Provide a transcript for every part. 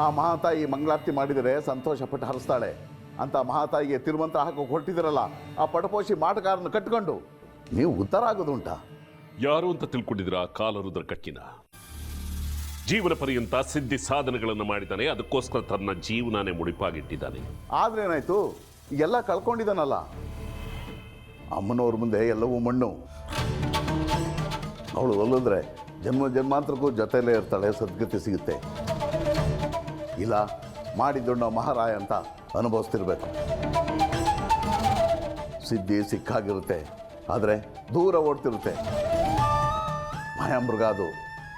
ಆ ಮಹಾತಾಯಿ ಮಂಗಳಾರತಿ ಮಾಡಿದರೆ ಸಂತೋಷಪಟ್ಟು ಹರಿಸ್ತಾಳೆ ಅಂತ ಮಹಾತಾಯಿಗೆ ತಿರುಮಂತ್ರ ಹಾಕೋ ಹೊರಟಿದಿರಲ್ಲ, ಆ ಪಟಪೋಷಿ ಮಾಟಗಾರನ ಕಟ್ಕೊಂಡು ನೀವು ಉತ್ತರ ಆಗೋದುಂಟಾ? ಯಾರು ಅಂತ ತಿಳ್ಕೊಂಡಿದ್ರ ಕಾಲರುದ್ರ ಕಕ್ಕಿನ? ಜೀವನ ಪರ್ಯಂತ ಸಿದ್ಧಿ ಸಾಧನೆಗಳನ್ನು ಮಾಡಿದ್ದಾನೆ, ಅದಕ್ಕೋಸ್ಕರ ತನ್ನ ಜೀವನನೇ ಮುಡಿಪಾಗಿಟ್ಟಿದ್ದಾನೆ. ಆದ್ರೇನಾಯ್ತು, ಎಲ್ಲ ಕಳ್ಕೊಂಡಿದ್ದಾನಲ್ಲ. ಅಮ್ಮನವ್ರ ಮುಂದೆ ಎಲ್ಲವೂ ಮಣ್ಣು. ಅವಳು ಒಲ್ಲಿದ್ರೆ ಜನ್ಮ ಜನ್ಮಾಂತರಕ್ಕೂ ಜೊತೆಯಲ್ಲೇ ಇರ್ತಾಳೆ, ಸದ್ಗತಿ ಸಿಗುತ್ತೆ. ಇಲ್ಲ ಮಾಡಿದ್ದೊಣ್ಣ ಮಹಾರಾಯ ಅಂತ ಅನುಭವಿಸ್ತಿರ್ಬೇಕು. ಸಿದ್ಧಿ ಸಿಕ್ಕಾಗಿರುತ್ತೆ, ಆದರೆ ದೂರ ಓಡ್ತಿರುತ್ತೆ. ಮಾಯಾಮೃಗ ಅದು,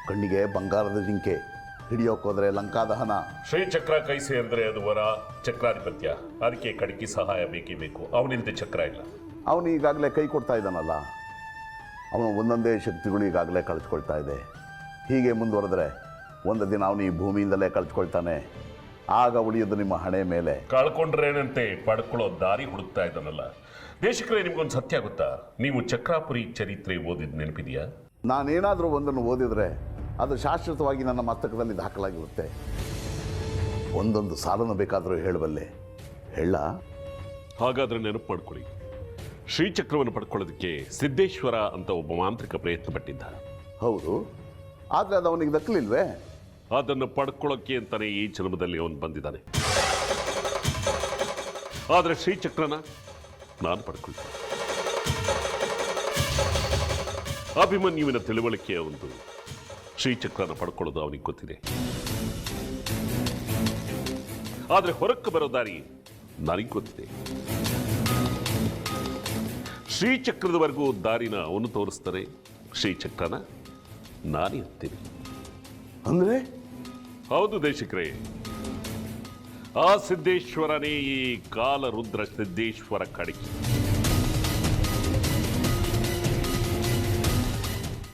ಕಣ್ಣಿಗೆ ಬಂಗಾರದ ಜಿಂಕೆ, ಹಿಡಿಯೋಕೋದ್ರೆ ಲಂಕಾದಹನ. ಶ್ರೀಚಕ್ರ ಕೈ ಸೇರಿದ್ರೆ ಅದು ವರ, ಚಕ್ರಾಧಿಪತ್ಯ. ಅದಕ್ಕೆ ಕಡಕಿ ಸಹಾಯ ಬೇಕೇ ಬೇಕು. ಅವನಿಲ್ಲದೆ ಚಕ್ರ ಇಲ್ಲ. ಅವನು ಈಗಾಗಲೇ ಕೈ ಕೊಡ್ತಾ ಇದ್ದಾನಲ್ಲ, ಅವನು ಒಂದೊಂದೇ ಶಕ್ತಿಗಳು ಈಗಾಗಲೇ ಕಳೆದುಕೊಳ್ತಾ ಇದೆ. ಹೀಗೆ ಮುಂದುವರೆದ್ರೆ ಒಂದು ದಿನ ಅವನು ಈ ಭೂಮಿಯಿಂದಲೇ ಕಳೆದುಕೊಳ್ತಾನೆ. ಆಗ ಉಳಿಯೋದು ನಿಮ್ಮ ಹಣೆ ಮೇಲೆ. ಕಳ್ಕೊಂಡ್ರೇನಂತೆ ಪಡ್ಕೊಳ್ಳೋ ದಾರಿ ಹುಡುಕ್ತಾ ಇದ್ದಾನಲ್ಲ. ದೇಶಕ್ರೇ, ನಿಮ್ಗೊಂದು ಸತ್ಯ ಗೊತ್ತಾ? ನೀವು ಚಕ್ರಾಪುರಿ ಚರಿತ್ರೆ ಓದಿದ್ ನೆನಪಿದೆಯಾ? ನಾನೇನಾದರೂ ಒಂದನ್ನು ಓದಿದರೆ ಅದು ಶಾಶ್ವತವಾಗಿ ನನ್ನ ಮಸ್ತಕದಲ್ಲಿ ದಾಖಲಾಗಿರುತ್ತೆ. ಒಂದೊಂದು ಸಾಲನ್ನು ಬೇಕಾದರೂ ಹೇಳಬಲ್ಲೆ. ಹೇಳ? ಹಾಗಾದ್ರೆ ನೆನಪು ಮಾಡ್ಕೊಳ್ಳಿ. ಶ್ರೀಚಕ್ರವನ್ನು ಪಡ್ಕೊಳ್ಳೋದಕ್ಕೆ ಸಿದ್ದೇಶ್ವರ ಅಂತ ಒಬ್ಬ ಮಾಂತ್ರಿಕ ಪ್ರಯತ್ನ ಪಟ್ಟಿದ್ದ. ಹೌದು, ಆದರೆ ಅದು ಅವನಿಗೆ ದಕ್ಕಲಿಲ್ವೇ? ಅದನ್ನು ಪಡ್ಕೊಳ್ಳೋಕ್ಕೆ ಅಂತಾನೆ ಈ ಜನ್ಮದಲ್ಲಿ ಅವನು ಬಂದಿದ್ದಾನೆ. ಆದರೆ ಶ್ರೀಚಕ್ರನ ನಾನು ಪಡ್ಕೊಳ್ತೇನೆ. ಅಭಿಮನ್ಯುವಿನ ತಿಳುವಳಿಕೆಯ ಒಂದು ಶ್ರೀಚಕ್ರನ ಪಡ್ಕೊಳ್ಳೋದು ಅವನಿಗೆ ಗೊತ್ತಿದೆ. ಆದರೆ ಹೊರಕ್ಕೆ ಬರೋ ದಾರಿ ನನಗೆ ಗೊತ್ತಿದೆ. ಶ್ರೀಚಕ್ರದವರೆಗೂ ದಾರಿನ ಅವನು ತೋರಿಸ್ತಾರೆ, ಶ್ರೀಚಕ್ರನ ನಾನೇ ಇರ್ತೀನಿ. ಅಂದರೆ? ಹೌದು ದೇಶಕ್ರೇ, ಆ ಸಿದ್ದೇಶ್ವರನೇ ಈ ಕಾಲರುದ್ರ ಸಿದ್ದೇಶ್ವರ ಕಡಕಿ.